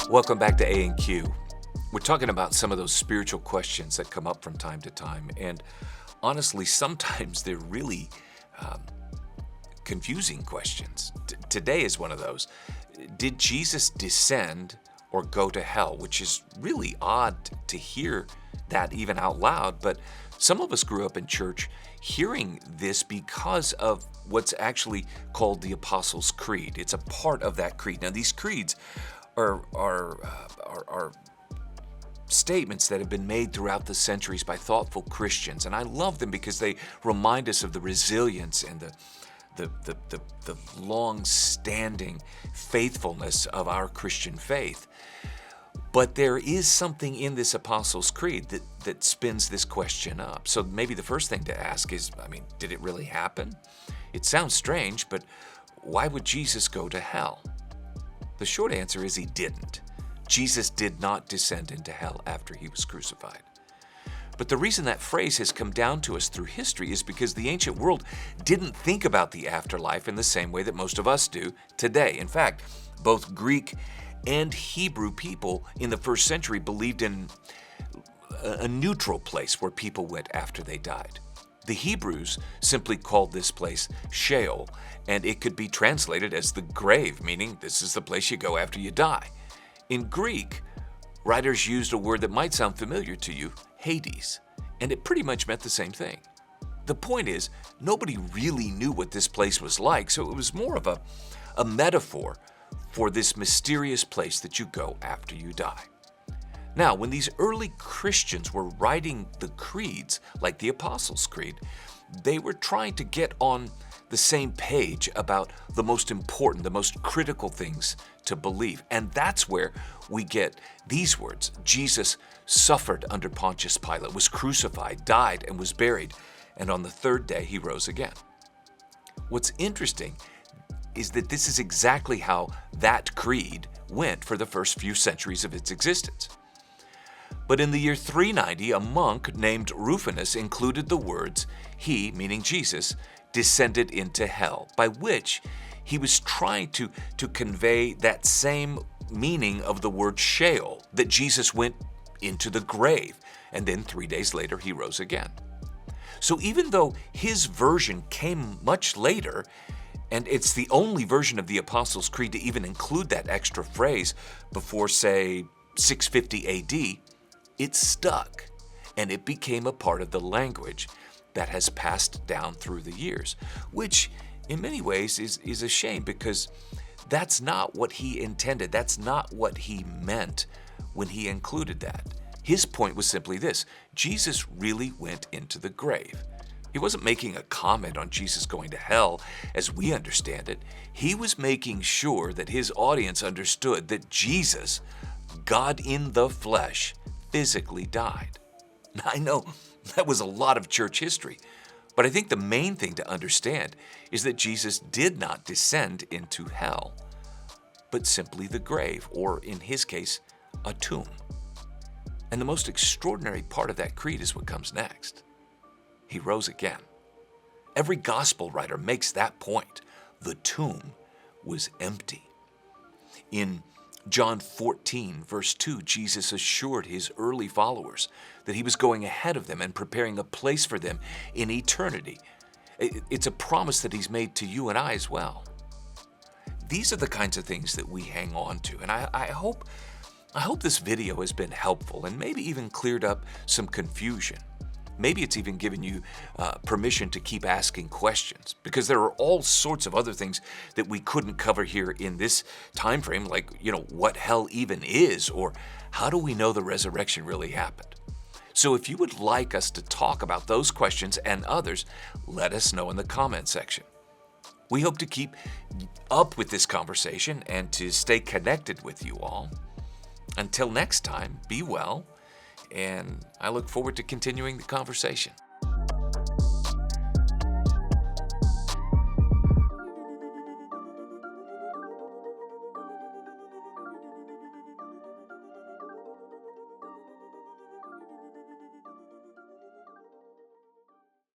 Welcome back to A&Q. We're talking about some of those spiritual questions that come up from time to time, and honestly, sometimes they're really confusing questions. Today is one of those. Did Jesus descend or go to hell? Which is really odd to hear that even out loud, but some of us grew up in church hearing this because of what's actually called the Apostles' Creed. It's a part of that creed. Now, these creeds are statements that have been made throughout the centuries by thoughtful Christians, and I love them because they remind us of the resilience and the long-standing faithfulness of our Christian faith. But there is something in this Apostles' Creed that spins this question up. So maybe the first thing to ask is, did it really happen? It sounds strange, but why would Jesus go to hell? The short answer is he didn't. Jesus did not descend into hell after he was crucified. But the reason that phrase has come down to us through history is because the ancient world didn't think about the afterlife in the same way that most of us do today. In fact, both Greek and Hebrew people in the first century believed in a neutral place where people went after they died. The Hebrews simply called this place Sheol, and it could be translated as the grave, meaning this is the place you go after you die. In Greek, writers used a word that might sound familiar to you, Hades, and it pretty much meant the same thing. The point is, nobody really knew what this place was like, so it was more of a metaphor for this mysterious place that you go after you die. Now, when these early Christians were writing the creeds, like the Apostles' Creed, they were trying to get on the same page about the most important, the most critical things to believe. And that's where we get these words. Jesus suffered under Pontius Pilate, was crucified, died, and was buried, and on the third day he rose again. What's interesting is that this is exactly how that creed went for the first few centuries of its existence. But in the year 390, a monk named Rufinus included the words, he, meaning Jesus, descended into hell, by which he was trying to convey that same meaning of the word Sheol, that Jesus went into the grave, and then 3 days later he rose again. So even though his version came much later, and it's the only version of the Apostles' Creed to even include that extra phrase before, say, 650 AD, it stuck, and it became a part of the language that has passed down through the years, which in many ways is a shame because that's not what he intended. That's not what he meant when he included that. His point was simply this: Jesus really went into the grave. He wasn't making a comment on Jesus going to hell as we understand it. He was making sure that his audience understood that Jesus, God in the flesh, physically died. Now, I know that was a lot of church history, but I think the main thing to understand is that Jesus did not descend into hell, but simply the grave, or in his case, a tomb. And the most extraordinary part of that creed is what comes next. He rose again. Every gospel writer makes that point. The tomb was empty. In John 14, verse 2, Jesus assured his early followers that he was going ahead of them and preparing a place for them in eternity. It's a promise that he's made to you and I as well. These are the kinds of things that we hang on to, and I hope this video has been helpful and maybe even cleared up some confusion. Maybe it's even given you permission to keep asking questions, because there are all sorts of other things that we couldn't cover here in this time frame, like, what hell even is, or how do we know the resurrection really happened? So if you would like us to talk about those questions and others, let us know in the comment section. We hope to keep up with this conversation and to stay connected with you all. Until next time, be well, and I look forward to continuing the conversation.